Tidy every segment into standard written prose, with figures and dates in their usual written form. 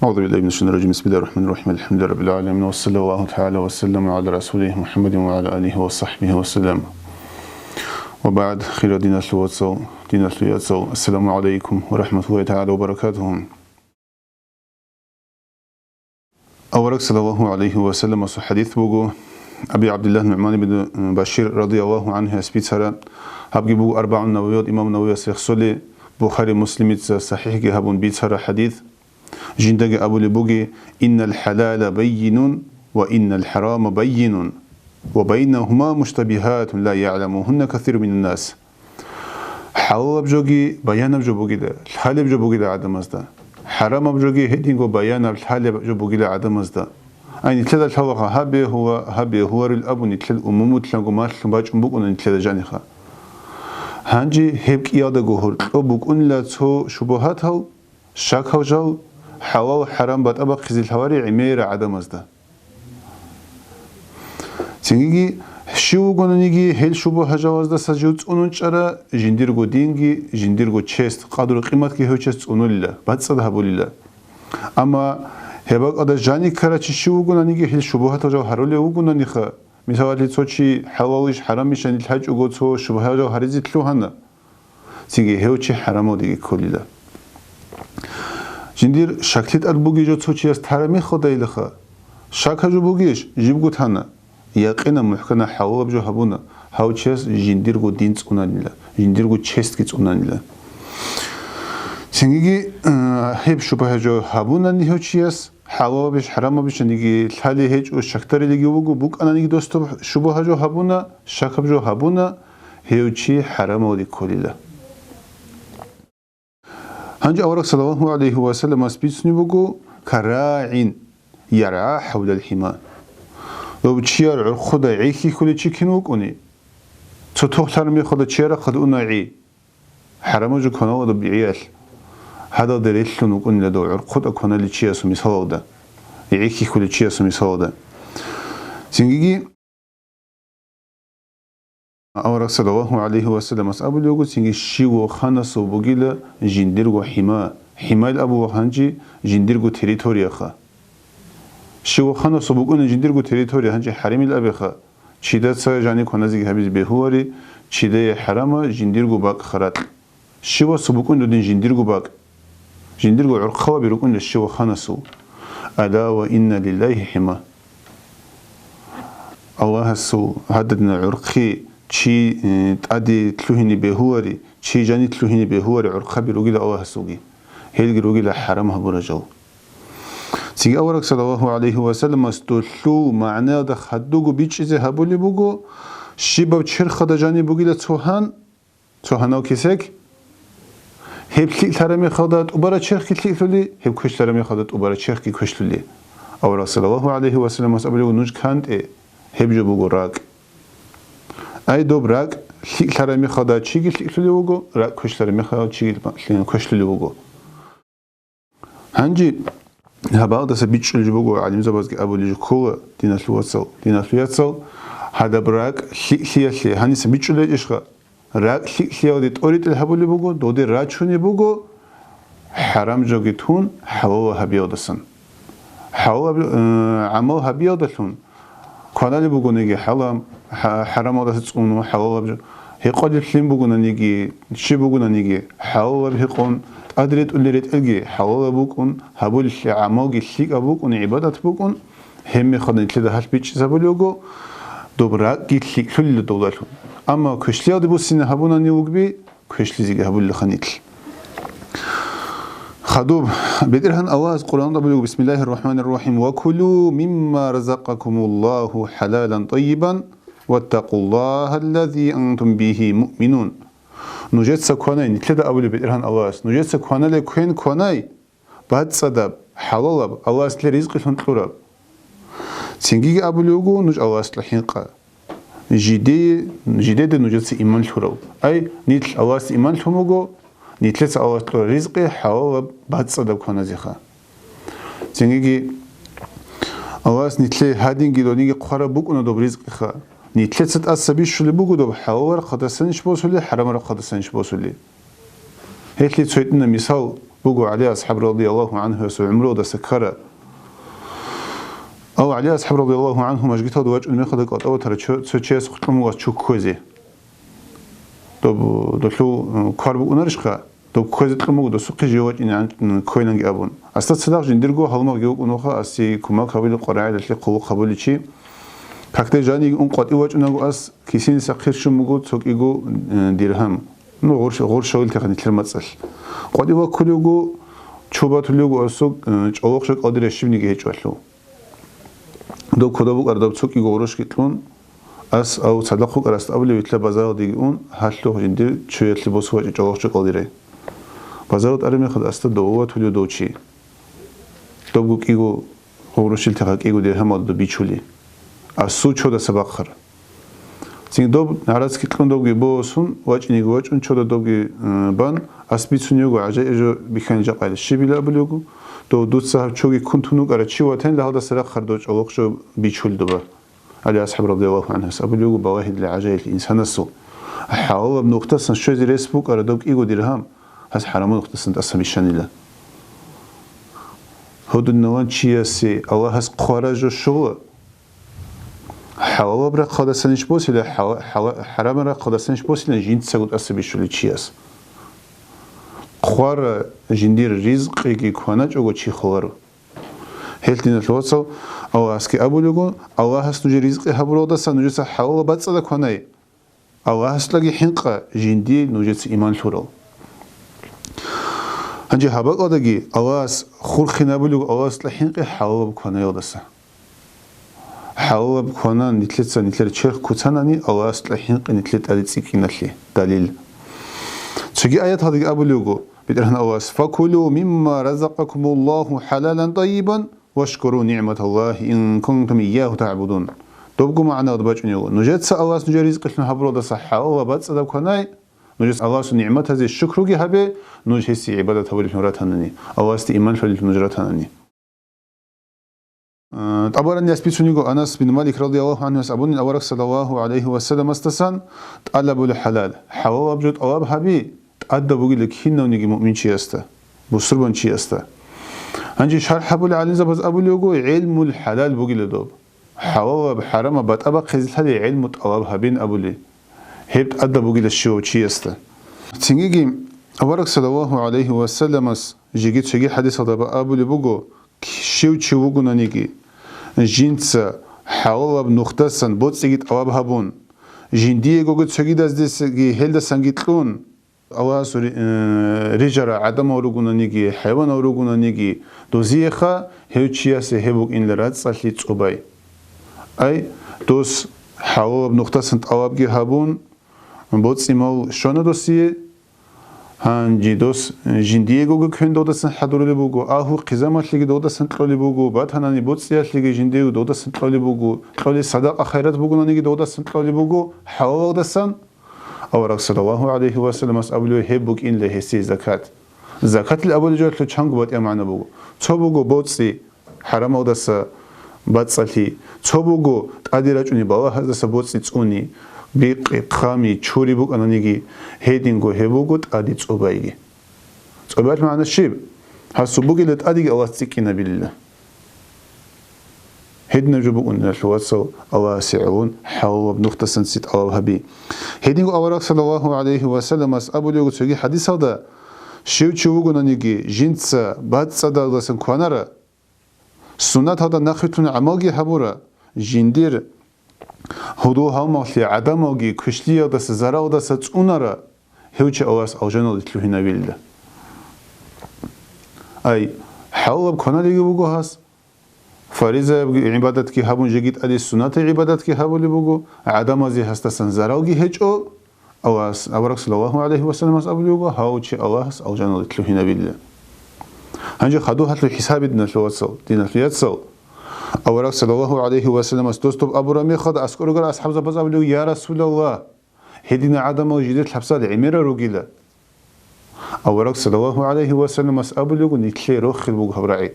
أعوذ بالله من الشيطان الرجيم بسم الله الرحمن الرحيم الحمد لله رب العالمين وصلى الله تعالى وسلم على رسوله محمد وعلى آله وصحبه وسلم وبعد خير دين الواتسو دين الواتسو السلام عليكم ورحمة الله تعالى وبركاته. أورك صلى الله عليه وسلم حديث بوجو أبي عبد الله النعمان بن بشير رضي الله عنه يسبيت سرا هبجي بوجو 4 نوويات إمام نووي سيخصلي بخاري مسلم صحيح جهابون بيت سرا حديث جندق أبو لبوجي إن الحلال بين وإن الحرام بين وبينهما مشتبهات لا يعلمهن كثير من الناس. حلال بجوجي بيان بجوجي ده الحلال بجوجي ده عدم أزدا حرام بجوجي هدينغو بيان الحلال بجوجي ده عدم أزدا. أي نتلا الحلقة هبه هو الأب نتلا الأمم تلاقو ما تلاقو بقون نتلا جانخا. هنجي هبك يادا جوهر أو بقون لا تو شبهات هاو شك هاو جو حلال حرام بات أبا خزي الحواري عمير عدم أزدا. تنجي شو قلنيجي هل شبه جواز ده سجود أنونشرا جنديرغو دينجي جنديرغو تشست قدر قيمت كي هو تشست أنولله بعد صدها بولله. أما هباق أدا جاني كراتش شو قلنيجي هل شبه تجاو هرولي وقلنيخا مثال لتوشي حلالش حرامش عن الحج وقصو شبه جاو هرزي تلوهنا. تنجي هو تشي حرامو ديجي كلله. جندير شكلت أربوجي جو توشي استحرامي خداي لخا شك هجو بوجيش جيبغو تانا يقينا محكنا حواب جو هبونا هاو تشيس جنديرغو دينس أونانيلا جنديرغو تشيست كيس أونانيلا سنجي هيب شبه جو هبونا نيهو تشيس حوابش حرامش نيجي الحالي هيج أو شكتري ليجي وجو بوك أنا نيجي دوستو شبه جو هبونا شك جو هبونا هيو تشي حرام ودي كليلا. هنجي أورك صلى الله عليه وسلم أسبيتني بقو كراعين يرعى حول الحمى لو بتشير خدا عيكي كل شيء كنوك أني تطهر مي خدا تشير خد أناعي حرام جو كنا وده بعيال هذا دليل لنوك أني لدو خدا كنا لشيء سمي صلاة عيكي كل شيء سمي صلاة سنجي أورك صلى الله عليه وسلم أصحاب اليوم سنجي شيو خانس وبقيل جنديرغو حما الأبو وهنجي جنديرغو تريتوريا خا شيو خانس وبقون جنديرغو تريتوريا هنجي حريم الأبي خا شيدات سجاني كونازي هبيز بهواري شيدة حرامة جنديرغو باق خرات شيو سبقون دين جنديرغو باق جنديرغو عرقوا بيركون للشيو خانسو ألا وإن لله حما الله سو هددنا عرقي شي تأدي تلوهني بهواري شي جاني تلوهني بهواري عرقا بيروجي الله سوقي هيلجي روجي لحرامها برجو سيجي أورك صلى الله عليه وسلم استلو معناه ده خدوجو بيتش إذا هبولي بوجو شيبا بتشير خدا جاني بوجي لتوهان كيسك هيب كلي ترامي خدات وبرا تشير كلي تلولي هيب كش ترامي خدات وبرا تشير كي كش تلولي أورك صلى الله عليه وسلم أسأله نوج كانت هيب جو بوجو راك أي دوب راك ترامي خدات شيء كلي تلولي بوجو راك كش ترامي خدات شيء كش تلولي بوجو هنجي هبعض سبيتش الجبوجو علم زبازك أبو الجكوة دينا الواتسو هذا براك لي هني سبيتش اللي إيشها راك لي ودي توريت الهبولي بوجو دودي راتشوني بوجو حرام جوجتون حوا هبيودسن حوا عمو هبيودسن قنالي بوجو نيجي حرام ودسون حوا بجو هيقول الفيلم بوجو نيجي شي بوجو نيجي حوا بهيقون أدريت أوليرت ألجي حوالي بوكون هبول عماقي الشيك أبوكون عبادة بوكون هم خدنا كده هالبيتش زبوليوجو دوبراك جيت شيك كل دولارهم أما كشلي أدي بوسين هبونا نيوجبي كشلي زي هبول لخنيك خدوب بدرهن أواز قرآن دبلو بسم الله الرحمن الرحيم وكلوا مما رزقكم الله حلالا طيبا واتقوا الله الذي أنتم به مؤمنون نوجد سكوناي نتلدا أولي بيرهن الله نوجد سكونا لكوين كوناي بعد صدب حلال الله سل رزق فنطلب سنجي أبو لوجو نوج الله سل حنقة جديد نوجد سإيمان شرو أي نتل الله سإيمان شموجو نتل الله سل رزق حلال بعد صدب كونا زخا سنجي الله نتل هادين جدوني قرا بوكونا دب رزق خا نتلت أسبيش شو بوجو دب حوار خدسنش بوسولي حرام را خدسنش بوسولي هيك لي تسويتنا مثال بوجو عليه أصحاب رضي الله عنه يسوع عمره ده سكرة أو عليه أصحاب رضي الله عنه مجد هذا وجه إنه ياخذ قط أو ترى شو شيء سخط مو شو كوزي دو كاربو نرشخا دو كوزي تلمو دو سوق جوات إن عن كوينج أبون أصلا صدق جندرجو هالما جوك ونوخا أسي كم قبل القراءة اللي قوة قبل شيء كأكتر جاني أن قط وجه إنه أس كيسين سخير شو موجود سوق إيجو درهم نو غور شغل تقني كلمة صل قط إيجو كليجو شوبات الليجو أسوق أوقش قادر يشيبني جهج والله دو كدابو أرداب سوق إيجو ورش كتلون أس أو صدقك أرست قبل بيتلا بازار ديجون هاللو جندير شو يتلي بسوا جوش قادره بازارات أرمي خد أست دوّا تولي دوشي دوبو كيجو ورشيل تغاك كيجو درهم أدو بيشولي أسود شو ده سباقخر زين دوب نعرض كتلون دوبي بوسون واج نيجو واج شو ده دوبي بان أسبيتون يوجو عجاء إجو بيخان جاق على الشيء بلا بليوجو دوت صاحب شوقي كنتونو قرأ شيء واتين لهذا سرق خردوش أو شو بيشول دوبا على أصحاب رضي الله عنه سأبليوجو بواحد لعجاء الإنسان السو حاول بنقطة شو زي ريسبوك قرأ دوب كيجو درهم هذا حرام نقطة أسمي شنيلة هذا النوع شيء سي الله هذا قارج الشو حواب را قادسنش بوسيله حرام را قادسنش بوسيله جنت سعود أسمي شو ليشياس قار جندير رزق كي كهانة جو شيء خوارو هلتين الوصل أو أسكي أبو لجو الله هذا نجى رزق هبرو ده سنجى سحواب بس هذا كهانة الله هذا لقي حنقة جندير نجى إيمان شورو هنجي هباق أدقي أواس خور خنابلو أواس لحين قي حاول بكونا يودسا حاول بكونا نتلت شرخ كتاناني أواس لحين قي نتلت أدتسيكي نتلي دليل تجي آيات هذه أبلوغو بدرهن أواس فكلوا مما رزقكم الله حلالا طيبا واشكروا نعمة الله إن كنتم إياه تعبدون دوبكم معنا أدباجنيو نجد سأواس نجي رزق لنا هبرو دسا حاول باتس أدب كوناي نجس الله سو نعمت هذه الشكر جه هبه نجس عبادة هبل في مراتنني أو است إيمان في المجراتنني طبعا الناس بيسونيجو أنس بن مالك رضي الله عنه أبون الأورق صلى الله عليه وسلم استسان طلب الحلال حوا بجد أواب هبي أدى بقول لك هنا ونيجي مؤمن شيء استه بسربان شيء استه هنجي شرح أبو العلي زبز أبو ليجو علم الحلال بقول دوب حوا بحرام بتأبق خزل هذه علم أواب هبين أبو لي هبت أدى بقول الشيء شيء استه تيجي أورق صلى الله عليه وسلم جيت شجي حديث هذا أبو لي بقول شيء بقول نيجي جنس حوا بنختسن بوتسيجت أواب هبون جندي جوجت شجيد از دس هيلد سانجيتلون أواس رجرا عدم أوروجونا نيجي حيوان أوروجونا نيجي دوزيخا هيوتشياس هيبوك إن لرات صليت صباي أي دوس حوا بنختسن أواب جي هبون بوتسيمال شون دوسيه هنجي دوس جندي جوجو كهن دودسن حضوري بوجو أهو قزامات لقي دودسن تلولي بوجو بعد هناني بوتسيات لقي جندي دودسن تلولي بوجو تلولي صدق خيرات بوجو نيجي دودسن تلولي بوجو حوا دودسن أو رسول الله عليه وسلم أسألوا هبوك إن لهسي زكاة الأول جات لشانغ بات يمعنا بوجو تبوجو بوتسي حرام ودس باتسالي تبوجو تقديرجوني بوا هذا سبوتسي توني بقامي تشوري بوك أنا نيجي هيدينغو هبوجو تقدي تصوبايجي تصوبات معنا الشيب هالسبوجي لتقدي أواسيكينا بالله هيدنا جبوا أن الواتسو أواسعون حاول بنختسن سيت أو هبي هيدينغو أوراق صلى الله عليه وسلم أبو ليغو تسوي حديث هذا شيو تشوغو نيجي جنس بعد صدا دسن كونارا سنة هذا نخيتون عماجي هبورا جندير هدو هالمالي عدماجي كشليا دس زراو دس تونارا هيوش أواس أو جنال تلوهنا بالله أي حاول بكوناري يبغو هاس فريضة عبادت کی هبون جگیت ادی سنت عبادت کی هبولی بگو عدم ازی هستن زراوگی هیچ او اس ابرک صلی الله علیه و سلم اس ابولی بگو هاو چی الله اس او جنال تلوهینا بالله هنجی خدو هتلو حساب دین الواتسو دین الواتسو ابرک صلی الله علیه و سلم اس دوست ابو رمی خد اسکرو گر اصحاب زبز ابولی یا رسول الله هدینا عدم وجدت حبسات عمره روگیله ابرک صلی الله علیه و سلم اس ابولی بگو نیکلی روخ بگو هبرعی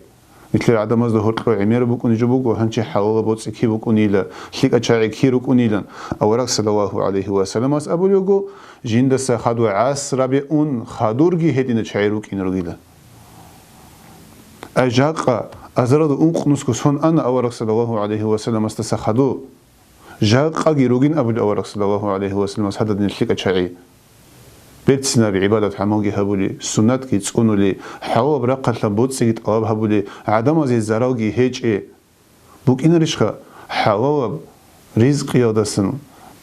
مثل عدم از ظهور رو عمیر بکن جبوگو هنچه حلال بودس کی بکنیل خیک اچای کی رو کنیلن اورک صلی الله علیه و سلم از ابولیگو جند سه خدو عصر به اون خدورگی هدین چای رو کین رو گیله أجاق أزرد أنقنس كسون أنا أورك صلى الله عليه وسلم استسخدو جاق أجروجين أبو أورك صلى الله عليه وسلم هذا نشيك شيء بيتنا بعبادة حموجي هبولي سنة كي تسونو لي حوا برقة لبوت سيد أواب هبولي عدم زي زراوجي هيج إيه بوك إن رشخة حوا رزق يادسن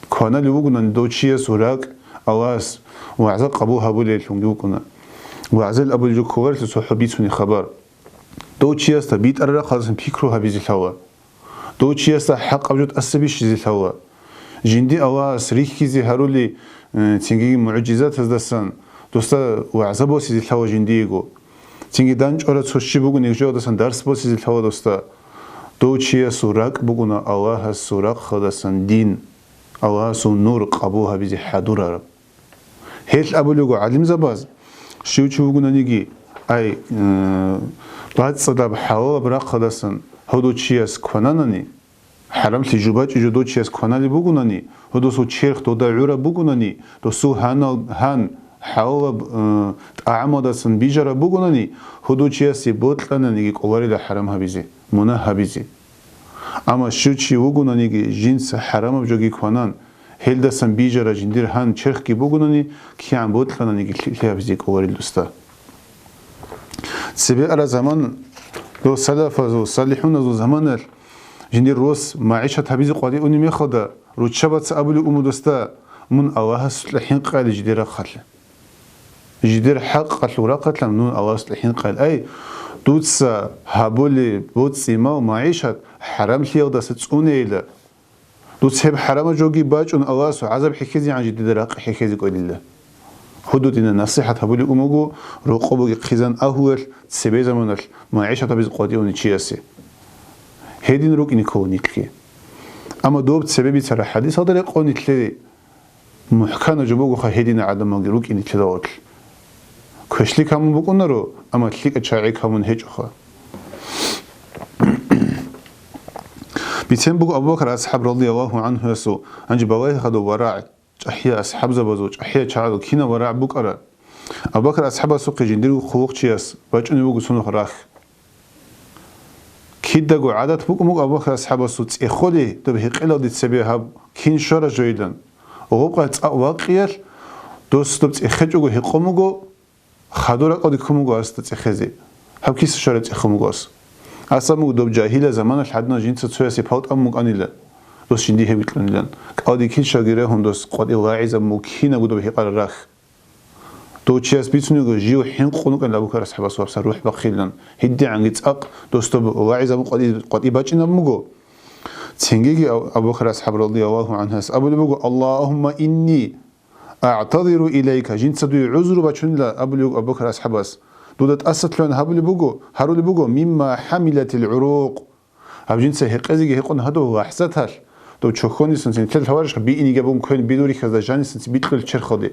كنا لوجنا ندوتشيا سوراك أواس وعزق أبو هبولي لونجوكنا وعزل أبو الجوكوار لسحبيتوني خبر دوتشيا استبيت أرى خلاص بيكرو هبيزي الهوا دوتشيا است حق أبجد أسبيش زي الهوا جندي أواس ريح كيزي هرولي تيجي معجزات هذا دوستا وعزب وسيد الهوا جنديجو تيجي دانج أرى تشوشي بقول نيجوا دوستا درس وسيد الهوا دوستا دوتشيا سوراك بقولنا الله سوراك خلاص دين الله سو نور قبوها بيزي حدورا هيش أبو لجو علم زباز شو بقولنا نيجي أي بعد صدق حوا براق خلاص هدو تشياس كونانني حرام تجربات جدو تشياس كوناني بقولني هدو سو تشيرخ دو دعورة بقولني دو سو هان حوا أعمادسن بيجرا بقولني هدو تشياس يبطلنا نيجي قواري لحرام هبيزي منا هبيزي أما شو تشي بقولني جنس حرام بجوجي كونان هلدسن بيجرا جندير هان تشيرخ كي بقولني كي عم بطلنا نيجي هبيزي قواري لستا سبي على زمان دو سلف و صالحون دو زمان جندير روس معيشة هبيزي قادي أني ميخدا روتشبات أبولي أمودستا من أواه الحين قال جدير قتل جدير حق قتل ولا قتل من أواه الحين قال أي دوتس هابولي بوتسي ما معيشة حرام ليغدا ستسوني إلى دوتس هب حرام جوجي باج أن أواه عذاب حكيزي عن جدير راق حكيزي قال الله حدود إن نصيحة هبولي أموجو رقبو خزان أهول سبي زمان معيشة هبيز قادي أني تشياسي هيدين روك إني كونيتلي أما دوب سببي ترى حديث هذا لقونيتلي محكمة جبوجو خا هيدين عدم روك إني تداول كشلي كمون بكون رو أما تليك أشعري كمون هيج خا بيتم بقول أبو بكر أصحاب رضي الله عنه يسوع عند بواي خدوا وراء أحياء أصحاب زبزوج أحياء شعروا كينا وراء بكرة أبو بكر أصحاب سوق جنديرو خوق شياس بجني بقول سنو خراخ كيدا جو عادات بقول مو أبو بكر أصحاب سوق إخولي تبه قلة دي تسبيه كين شارع جيدا وقبقت واقعير دوست تبت إخجو هقومو خدورة قد كمو است إخزي هب كيس شارع إخومو أس أصلا مو دوب جاهلة زمان الحدنا جنس تسويسي بحوت أم مقانيلا دوست شندي هبيت لنلان قادي كين شاگره هم دوست قادي واعز مكينة جو دوب هقار رخ دو چیز بیتونی جیو حین خونو کن لابو کار اصحاب سوار سر روح بخیلن هدی عنگت اق دوستو واعز ابو قادی باچین ابو تنگی ابو کار اصحاب رضی الله عنه ابو بگو اللهم اني اعتذر اليك جنس دو عذر باچون لا ابو کار اصحاب اس دودت اسات لون هبل بگو هرول بگو مما حملت العروق اب جنس هقزی هقون هدو وحساتل دو چخونی سنتی تل هوارش بی اینی گبون کن بیدوری که زجانی سنتی بیتقل چر خودی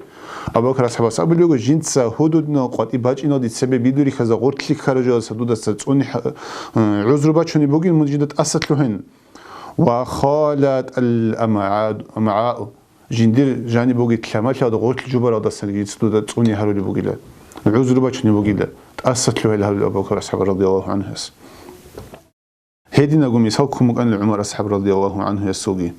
ابو بکر اصحاب سابل لوگ جنس حدود نقاطی باج اینا دیت سبب بیدوری که زغور کلیک خارج از حدود است اون عذر باچونی بگین مجدد اسات لهن و خالت الامعاء جندیر جانی بگی کلمات یاد غور جبر آد سنگی حدود اونی هرولی بگیله عذر باچونی بگیله اسات له ابو بکر اصحاب رضی الله عنه هدي نقوم يسوقكم عن العمر أصحاب رضي الله عنه يسوقي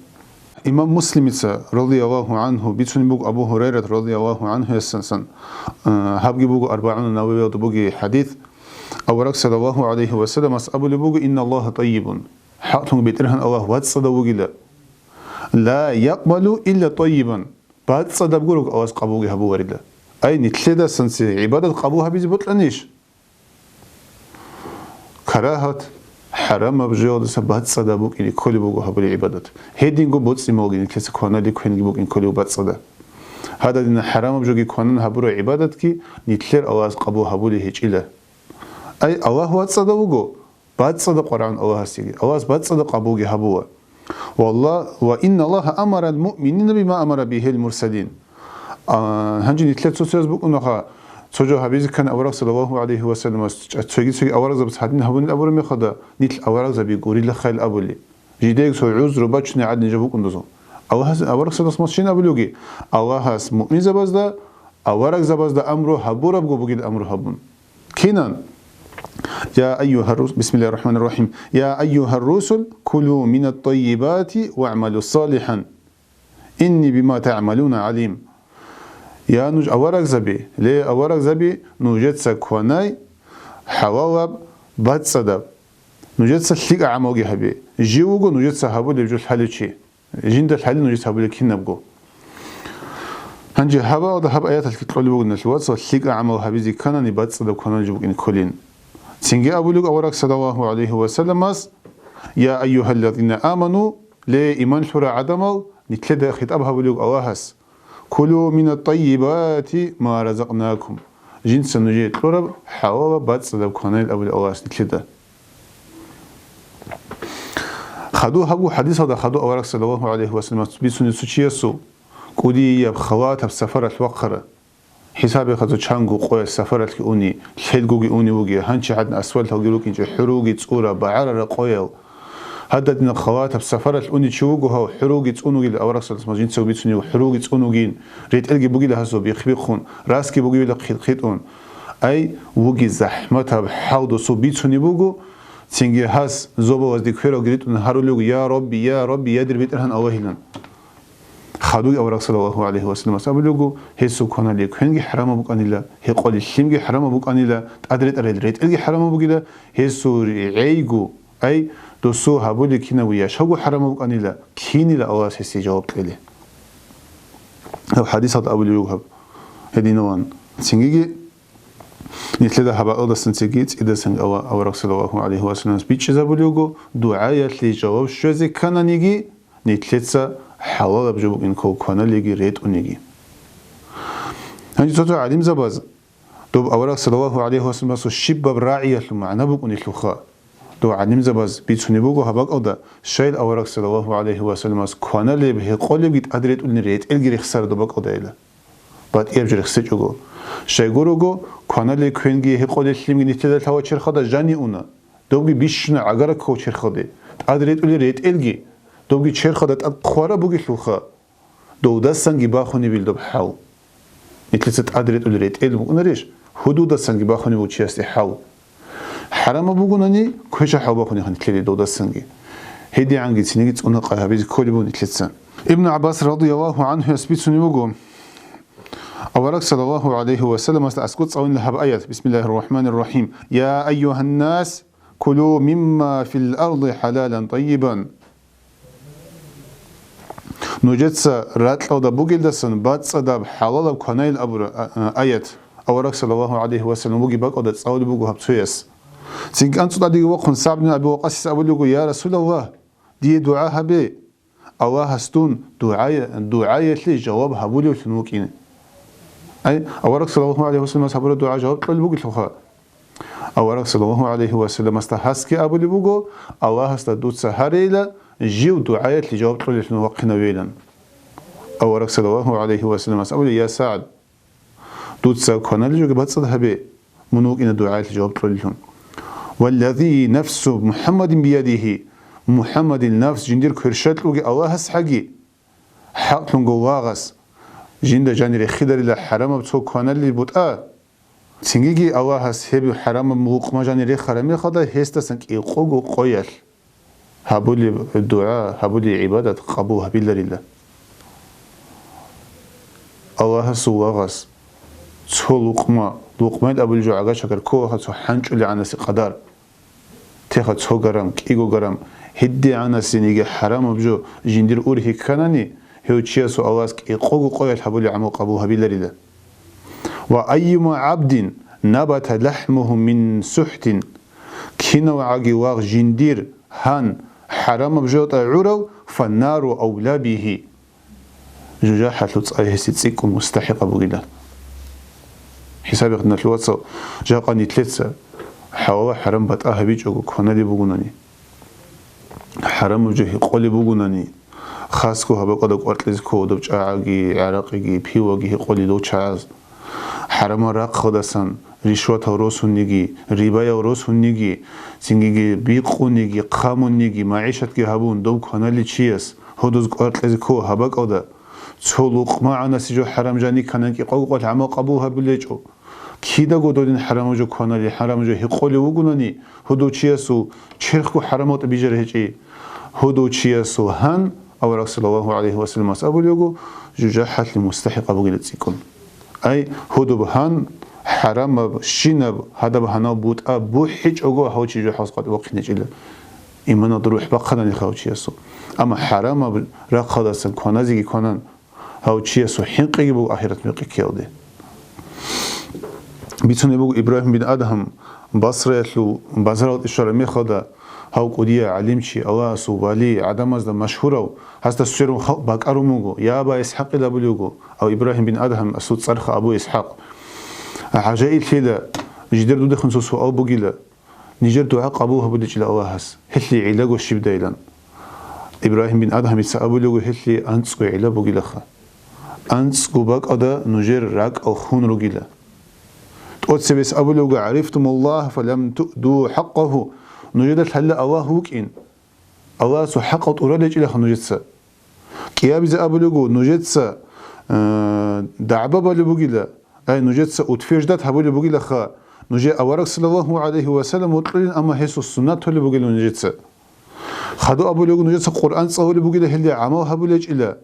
إمام مسلم رضي الله عنه بيتوني بوق أبو هريرة رضي الله عنه يسنسن هبجي بوق 40 نووي وبوق حديث أو رك صلى الله عليه وسلم أبو لبوق إن الله طيب حقهم بيترهن الله وتصدق وجلا لا يقبل إلا طيبا بعد صدق بقولك أواز قبوه هبو ورده أي نتلدا سنسي عبادة قبوها بيزبط لنيش كراهة حرام بجود سبات صدا بوك إني كل بوجها بالعبادات هيدينغو بوتس موجين كيس كونا دي كوين بوك إن كل بات صدا هذا دين حرام بجوجي كونن هبرو عبادات كي نتلر أواز قبو هبولي هيج إله أي الله هو صدا بوجو بات صدا قرآن الله سيجي أواز بات صدا قبوجي هبوه والله وإن الله أمر المؤمنين بما أمر به المرسلين هنجي نتلر سوسياس بوك إنها سوجو هبيز كان أوراق صلى الله عليه وسلم تسوي أوراق زبط حدين هبون الأبور مخدا نيت أوراق زبي قوري لخيل أبولي جديك سو عذر باتشني عاد نجيبوك ندزو أو هس أوراق صلى الله عليه أبولوجي الله هس مؤمن زبازدا أوراق زبازدا أمره هبورا بقو بقيل أمره هبون كينان يا أيها الرسل بسم الله الرحمن الرحيم يا أيها الرسل كلوا من الطيبات واعملوا صالحا إني بما تعملون عليم. يا نوج أورق زبي ليه أورق زبي نوجد سكوناي حواب بات صدب نوجد سلك عموجي هبي جيوجو نوجد سحابو لبجو الحلوشي جند الحل نوجد سحابو لكين نبجو هنجي هبا وده هب آيات الكتاب بقول نسلوات سلك عمو هبي زي كنا نبات صدب كنا جوج إن كلين سنجي أبو لوج أورق صلى الله عليه وسلم يا أيها الذين آمنوا ليه إيمان شورا عدمو نتلد خطاب أبو لوج أواهس كلوا من الطيبات ما رزقناكم جنس نجيت لورب حواب بات صدب كنا أبو الأواهس نتلد خدو هبو حديث هذا خدو أورق صلى الله عليه وسلم بيسون سوتشيسو كودي يب خوات بسفر الوقرة حسابي خدو تشانغو قوي السفر الكوني الحدقوي أوني وجي هنشي حد أسفل تغيروك إنجي حروقي تصورة بعرر قوي هذا دين خوات بسفر الأوني تشوجو هو حروقي تونوجي الأورق صلى الله عليه وسلم بيسوني حروقي تونوجين ريت ألقي بوجي لهزو بيخبيخون راسكي بوجي لقيت خيطون أي وجي زحمتها بحوض وصو بيسوني بوجو تنجي هاس زوبا وزدي كفيرو قريت ان هارولوغ يا ربي يدر بيترهن اوهلن خادوغ أورق صلى الله عليه وسلم سابلوغو هيسو كونا لي كوينغي حرام بوكانيلا هي قولي شيمغي حرام بوكانيلا ادريت اريت الغي حرام بوغيلا هيسو عيغو اي دوسو هابولي كينا ويا شوغو حرام بوكانيلا كينيلا اواس هسي جواب قيلي او حديثات ابولوغ هدينوان تنجي نتلدا هبا أودا سنتيجيت إذا سن أو رسول الله عليه وسلم بيتش زابوليوجو دعاية لجواب شوزي كان نيجي نتلتسا حلال بجوب إنكو كان ليجي ريت ونيجي هنجي توتو عليم زباز دوب أو رسول الله عليه وسلم سو شباب راعية لمعنى بوك ونتلوخا دو عليم زباز بيتشوني بوجو هباك أودا شايل أو رسول الله عليه وسلم كان لي به قولي بيت أدريت ونريت إلجي خسر دوباك أودا إله بعد إيرجر خسجوجو شايغوروغو كانالي كوينغي هيقولي سليمغي نتلدا تاوا چرخدا جاني اونا دوغي بيشنا اگار كو چرخدي ادريت ولي ريت الگي دوغي چرخدا خورا بوغي لوخا دودا سانغي باخوني بيلدو حاو نتلت ادريت ولي ريت ال اونريش حدود سانغي باخوني بو چيستي حاو حرام بوغوناني كوشا حاو باخوني هنتلدي دودا سانغي هيدي عنغي سينغي تسونا قهابي كولي بو نتلتسن ابن عباس رضي الله عنه يثبتني بوغو أورك صلى الله عليه وسلم أسكت صون لها بآيات بسم الله الرحمن الرحيم يا أيها الناس كلوا مما في الأرض حلالا طيبا نوجدس راتلو دا بوغيل دسن باتس دا حلال كونيل أبر آيات أورك صلى الله عليه وسلم بوغي باك أو دا تصاول بوغو هبتويس سينك أنتو دا دي وقن سعب بن أبي وقاس أولوغو يا رسول الله دي دعاها بي الله هستون دعاية لي جواب هبولي وتنوكين أي أورك صلى الله عليه وسلم أصحاب الدعاء جواب طول بوجي الخاء أورك صلى الله عليه وسلم استحسك أبو لبوجو الله استدوت سهريلا جيو دعاء لجواب طول وقنا ويلا أورك صلى الله عليه وسلم أقول يا سعد دوت سكون اللي جو بتصد هبي منوق إن دعاء لجواب طول والذي نفس محمد بيده محمد النفس جندير كرشات لوجي الله حقي حق لنجو واغس جند جانري خدر إلى حرام بتو كان اللي بوتا سنجي الله هسيب حرام موق ما جانري خرامي خدا هست سنك يقوق قويل هبولي الدعاء هبولي عبادة قبوها بالله لله الله سواغس تو لقمة أبو الجوعة شكر كوها تو حنج اللي عنا قدر تاخد تو جرام كيجو جرام هدي عنا سنيجي حرام بجو جندير أوري كانني هو تشيسو أواسك يقوق قوي الحبول عمو قبوها بالله وأيما عبد نبت لحمه من سحت كينو عاقي واغ جندير هان حرام بجوط عرو فالنار أولى به جوجاحة لتصأيه ستسيك مستحق أبو الله حسابي قدنا الواتسو جاقاني تلتسا حواوا حرام بطاها بيجوغو كونا لي بوغوناني حرام بجوهي قولي بوغوناني خاصكو هبقدو قرطلزكو دوچاغي عراقيغي بيوغي قولي دوچاز حرام راق خدسن رشوت روسونيغي ربا روسونيغي سينغي بيقونيغي قامونيغي معيشتكي هبون دو كانالي چيس هودوز قرطلزكو هبقدا چولوق معنا سجو حرام جاني كانكي قوقل عما قبوها بليجو кидаго додин харамужо конали харамужо хиқоли угунани худучиясу черхку харамот бижер хечи худучиясу хан аварак саллаллаху алейхи ва саллям асабулюгу жужахат ли мустахиқ абугилецикун ай худуб хан حرام شينب هذا بهنا بود أبو حج أجوا هوشي جو حاسقات وقت نجيله إيمان دروح بقنا نخوشي يسوع أما حرام رقدا سن كنازي كنان هوشي يسوع حين قيبو آخرت ميقي كيوده بيتوني بو إبراهيم بن آدم بصرة لو بزرعت إشارة مخدا هاو قدية علم شي الله سو ولي عدم از مشهورة هست سيرو باك أروموجو يا أبا إسحاق لابليوجو أو إبراهيم بن آدم أسود صرخ أبو إسحاق عجائل كده جدر دو دخن سؤال بقيله نجر دعاء قبوها بديش لأواهس هلي علاج وشيب دايلان إبراهيم بن آدم يتسأبوا له هلي أنسكو علاج بقيله خا أنسكو باك أدا نجر راك أو خون رجيله تقول سبيس أبو له عرفتم الله فلم تؤدوا حقه نجدت هلا أواه وكين أواه سو حق أورالج إلى خنوجتسا كيابز أبو له نجدتسا دعبة بالبقيله أي نجت أتفجدت هبول بقول خا نجى أورك صلى الله عليه وسلم وطلين أما هيس السنة هول بقول نجت خدوا أبو لوج نجت القرآن صهول بقول هل عماه هبولج إلى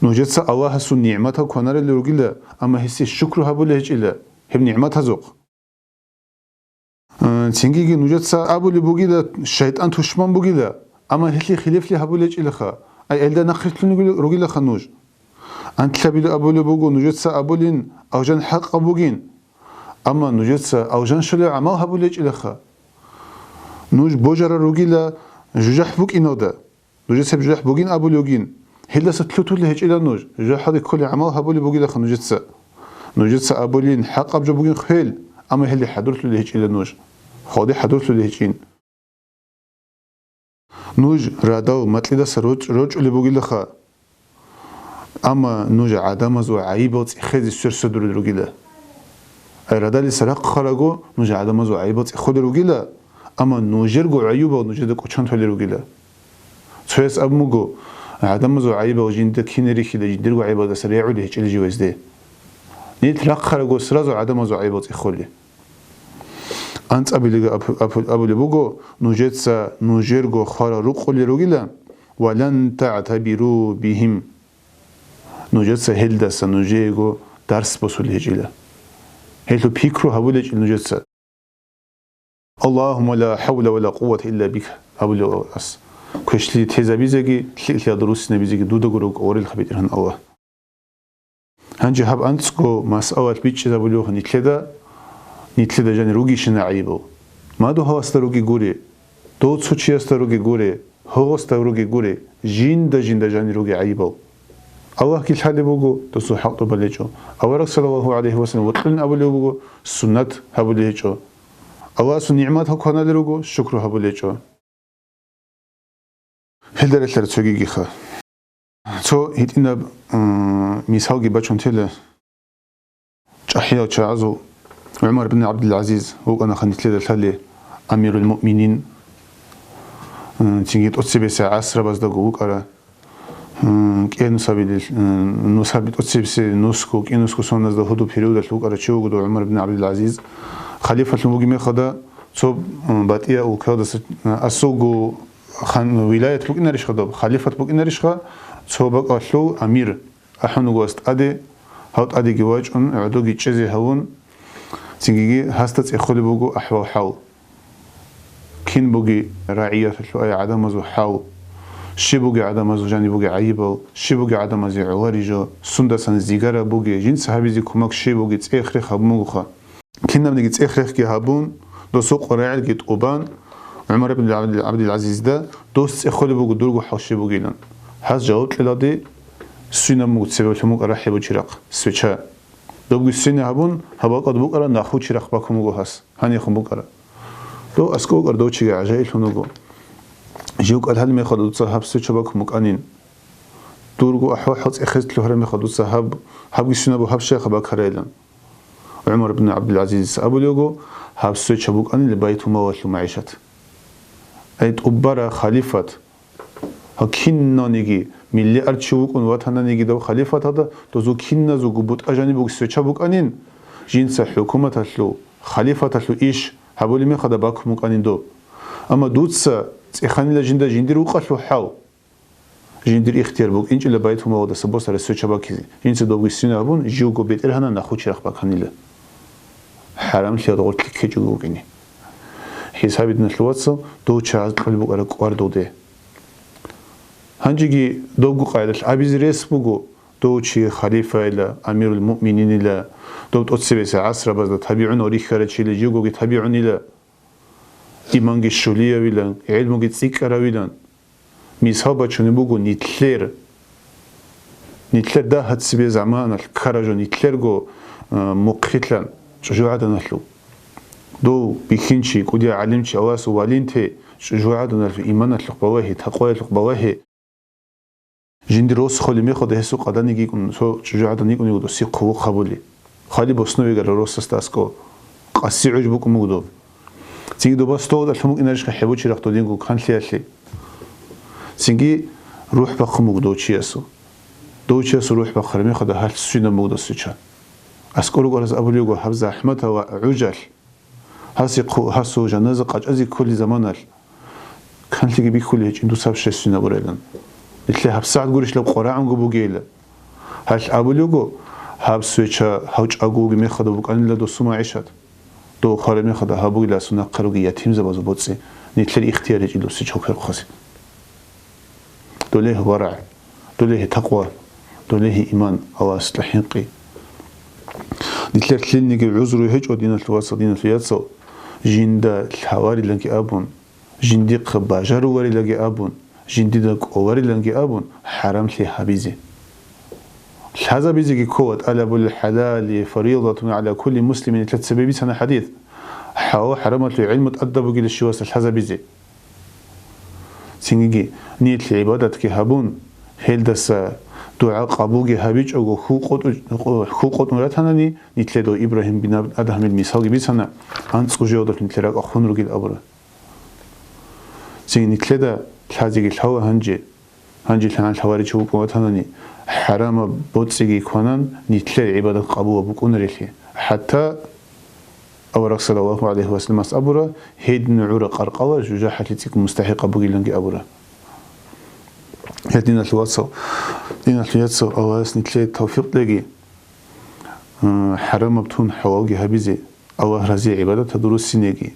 نجت الله سن نعمته كنار اللي رجلا أما هيس الشكر هبولج إلى هم نعمته زق تنجي نجت أبو اللي بقول الشيطان تشمان بقول أما هل خلاف لي هبولج إلى خا أي إلدا نخرت لنا رجلا خنوج أنت لبيل أبو لبوجو نجت أبولين أوجن حق أبوجين أما نجت أوجن شلع عماه هبولج إلخا نوج بوجر رجيلا جوجح بوك إنودا نجت بجوجح بوجين أبو لوجين هلا ستلوتو لهج إلى نوج جوجح هذا كل عماه هبولي بوجي لخا نجت أبولين حق أبجو بوجين خيل أما هلا حضرت لهج إلى نوج خادي حضرت لهجين نوج راداو متلدا سروج اللي بوجي لخا أما نوجا عدم زو عيبات خذ السر دروجيلا الردال سرق خرجوا نوجا عدم زو عيبات خذ دروجيلا أما نوجرجو عيوبا نوجد كوشان تولي دروجيلا سويس أبمجو عدم زو عيبا وجند كينري كده جدرجو عيبات سريعوا ده هيك الجواز ده نيترق خرجوا سرازو عدم زو عيبات خلي أنت أبو لبوجو نوجد نوجرجو خارا رقل دروجيلا ولن تعتبروا بهم نوجد هل دست نوجيجو درس بسول هجيله هلو بيكرو هبولج نوجد اللهم لا حول ولا قوة إلا بك هبول أس كشلي تزابيزجي تلي دروس نبيزجي دودا جروك أوري الخبيرهن الله هنجي هب أنتسكو مسألة بيتش هبولوه نتلدا جاني روجي شناعيبو ما دو هوا استروجي جوري دو تسوتشي استروجي جوري هوا استروجي جوري جين دا جاني روجي عيبو الله كل حد بوجو تسو حق بلجو أورك صلى الله عليه وسلم وطلن أبو لبوجو سنة هبلجو الله سن نعمات هكونا لروجو شكر هبلجو هل درت لرتوجي خا تو هيتنا مثال جي بچون تلا جحيا جعزو عمر بن عبد العزيز هو أنا خنيت لي الحلي أمير المؤمنين تيجي تقصي عصر بس دقوق أرا كأنه سبيل نسبت أتصيبس نسكو كأنسكو سونز ده هدو بيرود الفوق أرتشوا قدو عمر بن عبد العزيز خليفة الموجي ما خدا صوب باتيا وكذا أسوقو خان ولاية بوك إنريش خدا خليفة بوك إنريش خا صوبك أشلو أمير أحنو قاست أدي هات أدي جواج أن عدو جيتشزي هون تيجي هستت إخولي بوجو أحوا حاو كين بوجي راعية الشو أي عدم مزو حاو شي بوجي عدم مزو جاني بوجي عيبو شي بوجي عدم مزي عوارجو سندا سن زيجارا بوجي جنس حبيزي كوماك شي بوجي تأخري خبمو خا كنا بنيجي تأخري كي هابون دو سوق راعي جيت أوبان عمر بن عبد العزيز ده دوست إخولي بوجو دورجو حوشي بوجي لان حاس جاوت للادي سينا موت سبب موك أرحب وشراق سويتشا دوبي سينا هابون هباك أدبوك أرا ناخو شراق باكو موجو هاس هني خمبوك أرا دو أسكوك أردو شيء عجائل هنوجو جيوك الهل ما يخدو تصاحب سويتشا باكو مكانين دورجو أحوا حط إخذت له هرم يخدو تصاحب هب سينا بو هب شيخ باك هريلان عمر بن عبد العزيز أبو ليوجو هب سويتشا بوكانين لبيتهم ووالو معيشة أيت أبرا خليفة هكينا نيجي ملي أرتشوك ونواتنا نيجي دو خليفة هذا تزو كينا زو جبوت أجاني بوك سويتشا بوك أنين جنس حكومة تلو خليفة تلو إيش هبولي ما خدا باك مقانيندو أما دوتسا إخاني لجندا جندير وقلو حاو جندير اختيار بوك إنش إلا بايتهم وغدا سبوس على سوچا باكيزي جنس دوغي سينا أبون جيوغو بيت إلهانا نخوش رخ باكاني له حرام لياد غلط لكي جوغو بيني حسابي دنا الواتسا دو چاز قلبوك على قوار دو ده هنجيجي دوغو قايدة أبيز ريس بوغو دو چي خليفة إلا أمير المؤمنين إلا دو تقصبس عصر بزد تبيعون أوريخ خارجي لجيوغو تبيعون إلا إيمانجي الشولية ويلان علموغي تسيكرا ويلان ميزهابا چونه بوغو نيتلر ده هتسبي زمان الكراجو نيتلرغو مقخيتلان شجوعة نحلو دو بيخينشي كوديا علمشي أواس والينتي شجوعة نحلو إيمان الحق تقوى الحق جندي روس خالي ميخد هسو قداني جيكون سو شجاعة نيكون يقولوا سيقو قبولي خالي بوسنوي قال روس استاسكو قاسي عجبكم مقدو تيجي دو بس تو دلهم إن رجع حبوا شيء رختو دينكو كان ليالي تيجي روح بقى مقدو شيء دو شيء روح بقى خرمي خد هال سوينا مقدو سويشان أسكولو قال أبولي يقول حفظ أحمد وعجل هاسو جنازة قاج أزي كل زمان كان تيجي بكل هيك إندو ساب شيء سوينا بريلان إتلي هبساعد قولش لو قرآن قبو جيله هاش أبوليوجو هبسويتشا هوج أجوج ميخدا بوك أنا لدو سما عيشت دو خالد ميخدا هبوج لسنا قروجي يتيم زبازو بوتسي نتلي اختيار يجيلو سيجو كرخاسي دوله ورع دوله تقوى دوله إيمان الله استحقي نتلي تلين نيجي عذر يهج ودينا الواسط دينا الفياتسو جندا الحواري لنكي أبون جنديق باجرو وري لنكي أبون جنديدك أوري لنجي أبون حرام لي حبيزي هذا بيزي كود ألب الحلال فريضة على كل مسلم 3 سبب سنة حديث حرمت العلم تأدب جل الشواس هذا بيزي سينجي نيت العبادة كهبون هيلدس دعاء قبوجي هبيج أو خوقت مرتهنني نيت لدو إبراهيم بن أدهم الميثاق بيسنا أنت سجودة نتلرق أخون رجل أبره سينجي نيت لدا هذه الحوا هنجي لنا الحواري شو قوتهنني حرام بوتسيجي كونان نتلي عبادة قبوة بكون ريحي حتى أورك صلى الله عليه وسلم أبورا هيد نعور قرقوة جوجا حتيك مستحقة بقي لنجي أبورا هدينا الواتسو أواس نتلي توفيق لجي حرام بتون حواجي هبيزي أو هرزي عبادة تدرس سنيجي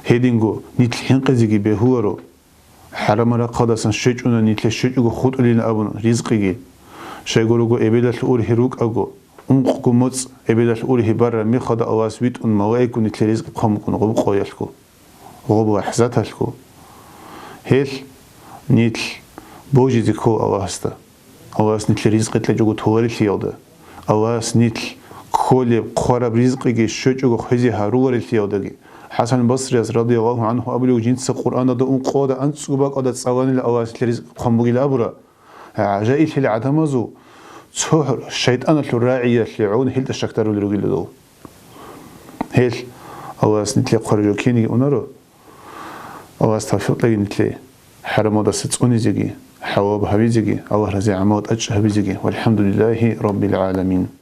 هيدينجو نتلي هنقزيجي بهورو حرام را قادسان شجعنا نتلي شجعو خود لنا أبونا رزقي شيقولو إبادة الأول هروك أجو أنقو مص إبادة الأول هبارة مخدا أواس ويت أن موايكو نتلي رزق قامكو غبو قويلكو غبو أحزاتلكو هيل نتل بوجي ديكو أواستا أواس نتلي رزق تلجو تواري ليودا أواس نتل كل قرب رزقي شجعو خزي هارور ليودا حسن البصري رضي الله عنه أبلغ جنس القرآن ده قاد أن سباق قد تصوان الأواس لرزق خمبوغي الأبرة عجائل العدمزو سهر الشيطان الراعية لعون هل تشكتروا لرجل دو هل أواس نتلي قرجو كيني أنارو أواس تفيق لي نتلي حرم ده ستوني زيجي حواب هبي زيجي أو رزي عمود أج هبي زيجي والحمد لله رب العالمين.